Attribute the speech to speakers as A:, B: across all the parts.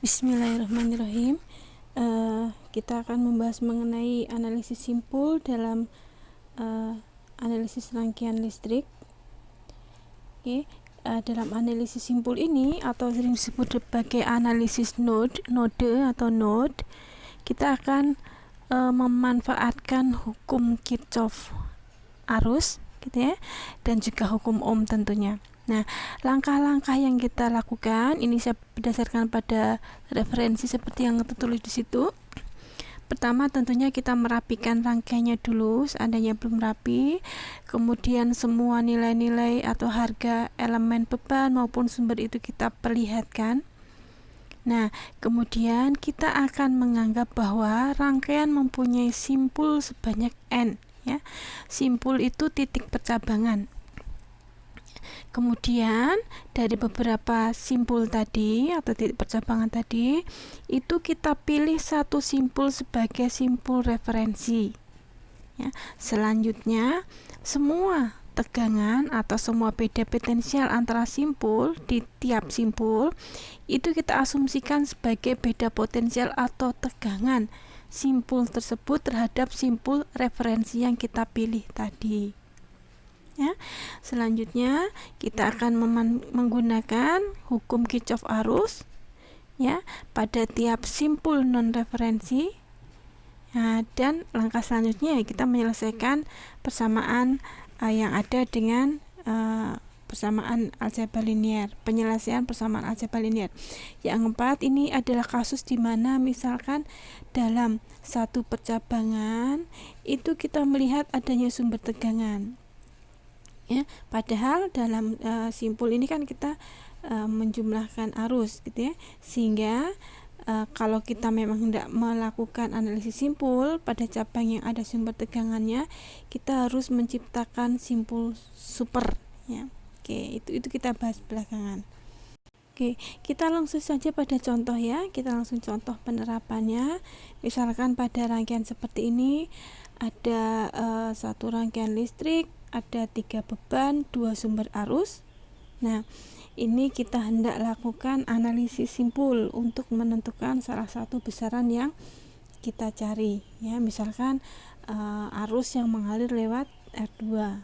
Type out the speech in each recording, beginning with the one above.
A: Bismillahirrahmanirrahim. Kita akan membahas mengenai analisis simpul dalam analisis rangkaian listrik. Dalam analisis simpul ini atau sering disebut sebagai analisis node atau node, kita akan memanfaatkan hukum Kirchhoff arus, gitu ya, dan juga hukum Ohm tentunya. Nah, langkah-langkah yang kita lakukan ini saya berdasarkan pada referensi seperti yang tertulis di situ. Pertama, tentunya kita merapikan rangkaiannya dulu seandainya belum rapi. Kemudian semua nilai-nilai atau harga elemen beban maupun sumber itu kita perlihatkan. Nah, kemudian kita akan menganggap bahwa rangkaian mempunyai simpul sebanyak N, ya. Simpul itu titik percabangan. Kemudian dari beberapa simpul tadi atau titik percabangan tadi, itu kita pilih satu simpul sebagai simpul referensi, ya. Selanjutnya semua tegangan atau semua beda potensial antara simpul di tiap simpul itu kita asumsikan sebagai beda potensial atau tegangan simpul tersebut terhadap simpul referensi yang kita pilih tadi, ya. Selanjutnya kita akan menggunakan hukum Kirchhoff arus, ya, pada tiap simpul non referensi. Nah, dan langkah selanjutnya kita menyelesaikan persamaan yang ada dengan persamaan aljabar linear, penyelesaian persamaan aljabar linear. Yang keempat, ini adalah kasus di mana misalkan dalam satu percabangan itu kita melihat adanya sumber tegangan, ya, padahal dalam simpul ini kan kita menjumlahkan arus, gitu ya, sehingga kalau kita memang tidak melakukan analisis simpul pada cabang yang ada sumber tegangannya, kita harus menciptakan simpul super, ya. Oke, itu kita bahas belakangan. Oke, kita langsung saja pada contoh, ya. Kita langsung contoh penerapannya. Misalkan pada rangkaian seperti ini ada satu rangkaian listrik, ada 3 beban, 2 sumber arus. Nah, ini kita hendak lakukan analisis simpul untuk menentukan salah satu besaran yang kita cari, ya. Misalkan arus yang mengalir lewat R2.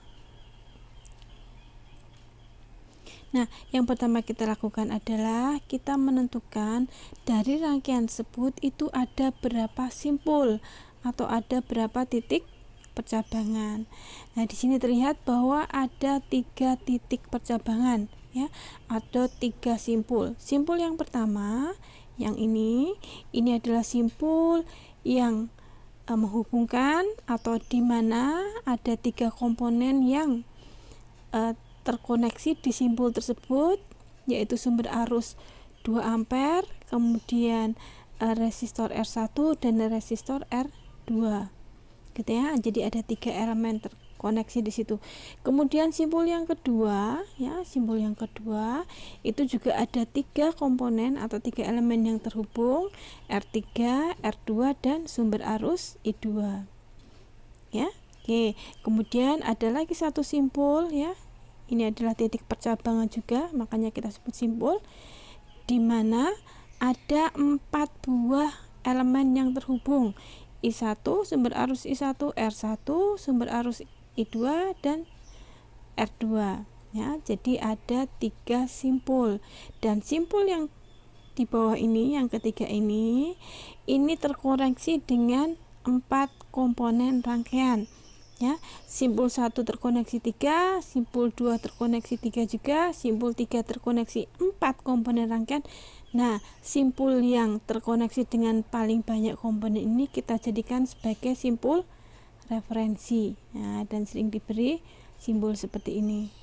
A: Nah, yang pertama kita lakukan adalah kita menentukan dari rangkaian tersebut itu ada berapa simpul atau ada berapa titik percabangan. Nah, di sini terlihat bahwa ada 3 titik percabangan, ya. Ada 3 simpul. Simpul yang pertama, yang ini adalah simpul yang menghubungkan atau di mana ada 3 komponen yang terkoneksi di simpul tersebut, yaitu sumber arus 2 ampere, kemudian resistor R1 dan resistor R2, gitu ya. Jadi ada 3 elemen terkoneksi di situ. Kemudian simpul yang kedua, ya, simpul yang kedua itu juga ada 3 komponen atau 3 elemen yang terhubung, R3, R2 dan sumber arus I2, ya. Oke, kemudian ada lagi satu simpul, ya. Ini adalah titik percabangan juga, makanya kita sebut simpul, di mana ada 4 buah elemen yang terhubung, I1, sumber arus I1, R1, sumber arus I2 dan R2, ya. Jadi ada 3 simpul, dan simpul yang di bawah ini, yang ketiga ini terkoneksi dengan 4 komponen rangkaian, ya. Simpul 1 terkoneksi 3, simpul 2 terkoneksi 3 juga, simpul 3 terkoneksi 4 komponen rangkaian. Nah, simpul yang terkoneksi dengan paling banyak komponen ini kita jadikan sebagai simpul referensi, nah, dan sering diberi simbol seperti ini.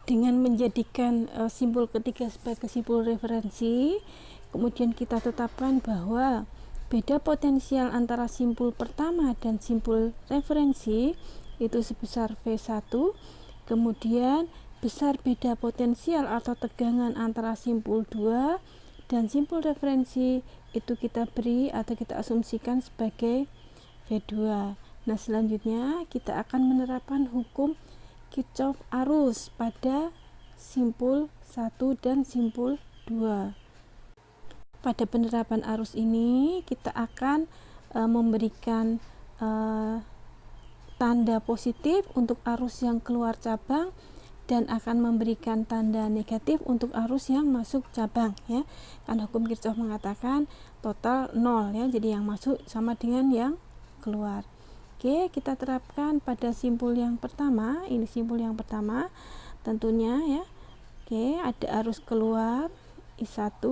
A: Dengan menjadikan simpul ketiga sebagai simpul referensi, kemudian kita tetapkan bahwa beda potensial antara simpul pertama dan simpul referensi itu sebesar V1. Kemudian besar beda potensial atau tegangan antara simpul 2 dan simpul referensi itu kita beri atau kita asumsikan sebagai V2. Nah, selanjutnya kita akan menerapkan hukum Kirchhoff arus pada simpul 1 dan simpul 2. pada penerapan arus ini kita akan memberikan tanda positif untuk arus yang keluar cabang dan akan memberikan tanda negatif untuk arus yang masuk cabang, ya. Karena hukum Kirchhoff mengatakan total 0, ya. Jadi yang masuk sama dengan yang keluar. Oke, kita terapkan pada simpul yang pertama. Ini simpul yang pertama tentunya, ya. Oke, ada arus keluar I1,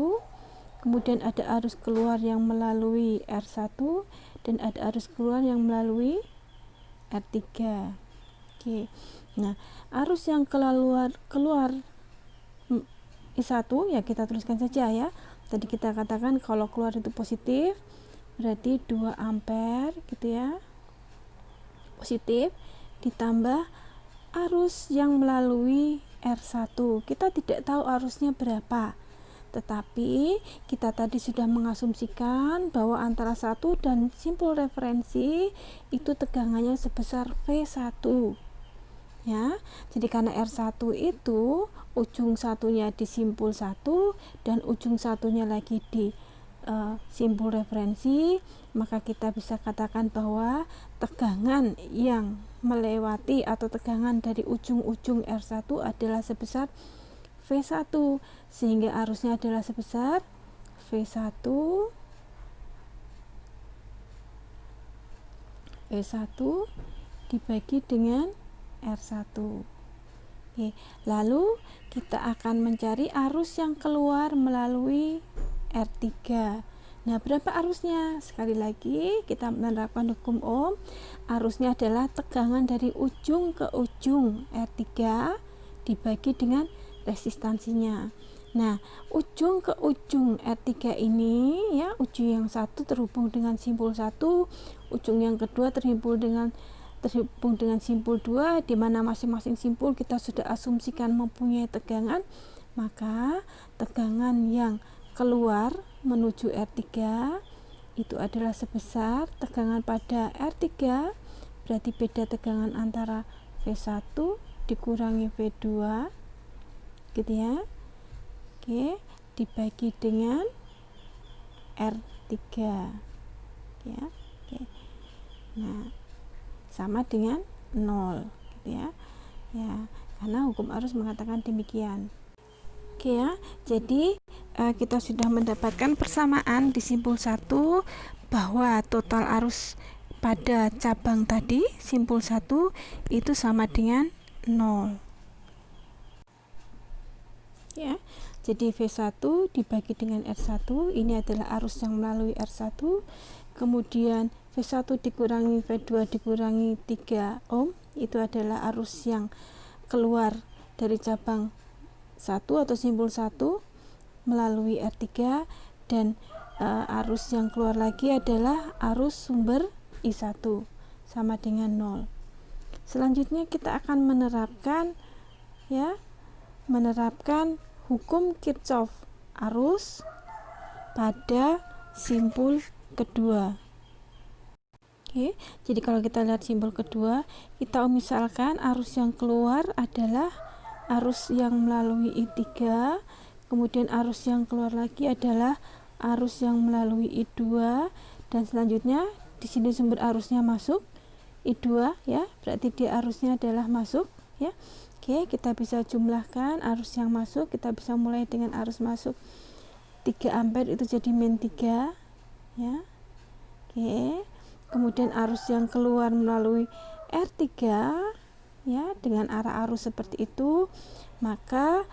A: kemudian ada arus keluar yang melalui R1 dan ada arus keluar yang melalui R3. Oke. Nah, arus yang keluar I1 ya kita tuliskan saja, ya. Tadi kita katakan kalau keluar itu positif berarti 2 ampere gitu, ya. Positif ditambah arus yang melalui R1. Kita tidak tahu arusnya berapa, tetapi kita tadi sudah mengasumsikan bahwa antara 1 dan simpul referensi itu tegangannya sebesar V1, ya. Jadi karena R1 itu ujung satunya di simpul 1 dan ujung satunya lagi di simpul referensi, maka kita bisa katakan bahwa tegangan yang melewati atau tegangan dari ujung-ujung R1 adalah sebesar V1, sehingga arusnya adalah sebesar V1 dibagi dengan R1. Oke, lalu kita akan mencari arus yang keluar melalui R3. Nah, berapa arusnya? Sekali lagi kita menerapkan hukum Ohm. Arusnya adalah tegangan dari ujung ke ujung R3 dibagi dengan resistansinya. Nah, ujung ke ujung R3 ini, ya, ujung yang satu terhubung dengan simpul 1, ujung yang kedua terhubung dengan simpul 2, di mana masing-masing simpul kita sudah asumsikan mempunyai tegangan, maka tegangan yang keluar menuju R3 itu adalah sebesar tegangan pada R3 berarti beda tegangan antara V1 dikurangi V2 gitu, ya. Oke, dibagi dengan R3, ya. Oke. Nah, sama dengan 0 gitu, ya. Ya, karena hukum arus mengatakan demikian. Oke, ya. Jadi kita sudah mendapatkan persamaan di simpul 1 bahwa total arus pada cabang tadi simpul 1 itu sama dengan 0. Ya. Jadi V1 dibagi dengan R1, ini adalah arus yang melalui R1. Kemudian V1 dikurangi V2 dikurangi 3 ohm, itu adalah arus yang keluar dari cabang 1 atau simpul 1 melalui R3, dan arus yang keluar lagi adalah arus sumber I1 sama dengan 0. Selanjutnya kita akan menerapkan, ya, hukum Kirchhoff arus pada simpul kedua. Oke, jadi kalau kita lihat simpul kedua, kita misalkan arus yang keluar adalah arus yang melalui I3, kemudian arus yang keluar lagi adalah arus yang melalui I2, dan selanjutnya di sini sumber arusnya masuk I2, ya, berarti dia arusnya adalah masuk, ya. Oke, kita bisa jumlahkan arus yang masuk. Kita bisa mulai dengan arus masuk 3 ampere itu jadi min 3, ya. Oke, kemudian arus yang keluar melalui R3, ya, dengan arah arus seperti itu, maka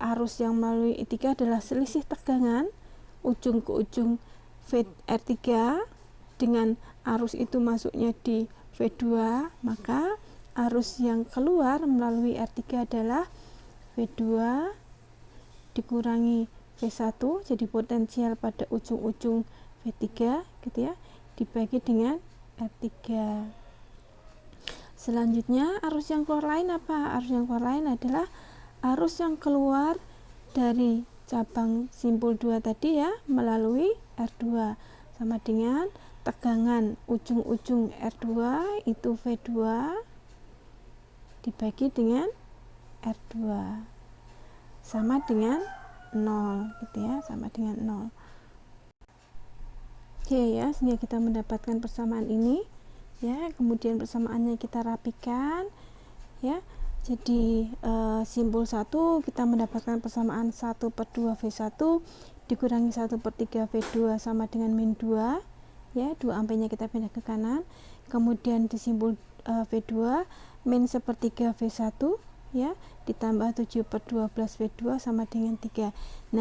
A: arus yang melalui I3 adalah selisih tegangan ujung ke ujung R3 dengan arus itu masuknya di V2, maka arus yang keluar melalui R3 adalah V2 dikurangi V1, jadi potensial pada ujung-ujung V3 gitu, ya, dibagi dengan R3. Selanjutnya arus yang keluar lain apa? Arus yang keluar lain adalah arus yang keluar dari cabang simpul 2 tadi, ya, melalui R2, sama dengan tegangan ujung-ujung R2 itu V2 dibagi dengan R2 sama dengan 0 gitu ya, sama dengan 0. Oke ya, sehingga kita mendapatkan persamaan ini ya. Kemudian persamaannya kita rapikan ya. Jadi simpul 1 kita mendapatkan persamaan 1/2 V1 dikurangi 1/3 V2 sama dengan min 2 ya. 2 ampenya kita pindah ke kanan. Kemudian di simpul V2 min 1/3 V1 ya, ditambah 7/12 V2 sama dengan 3. Nah,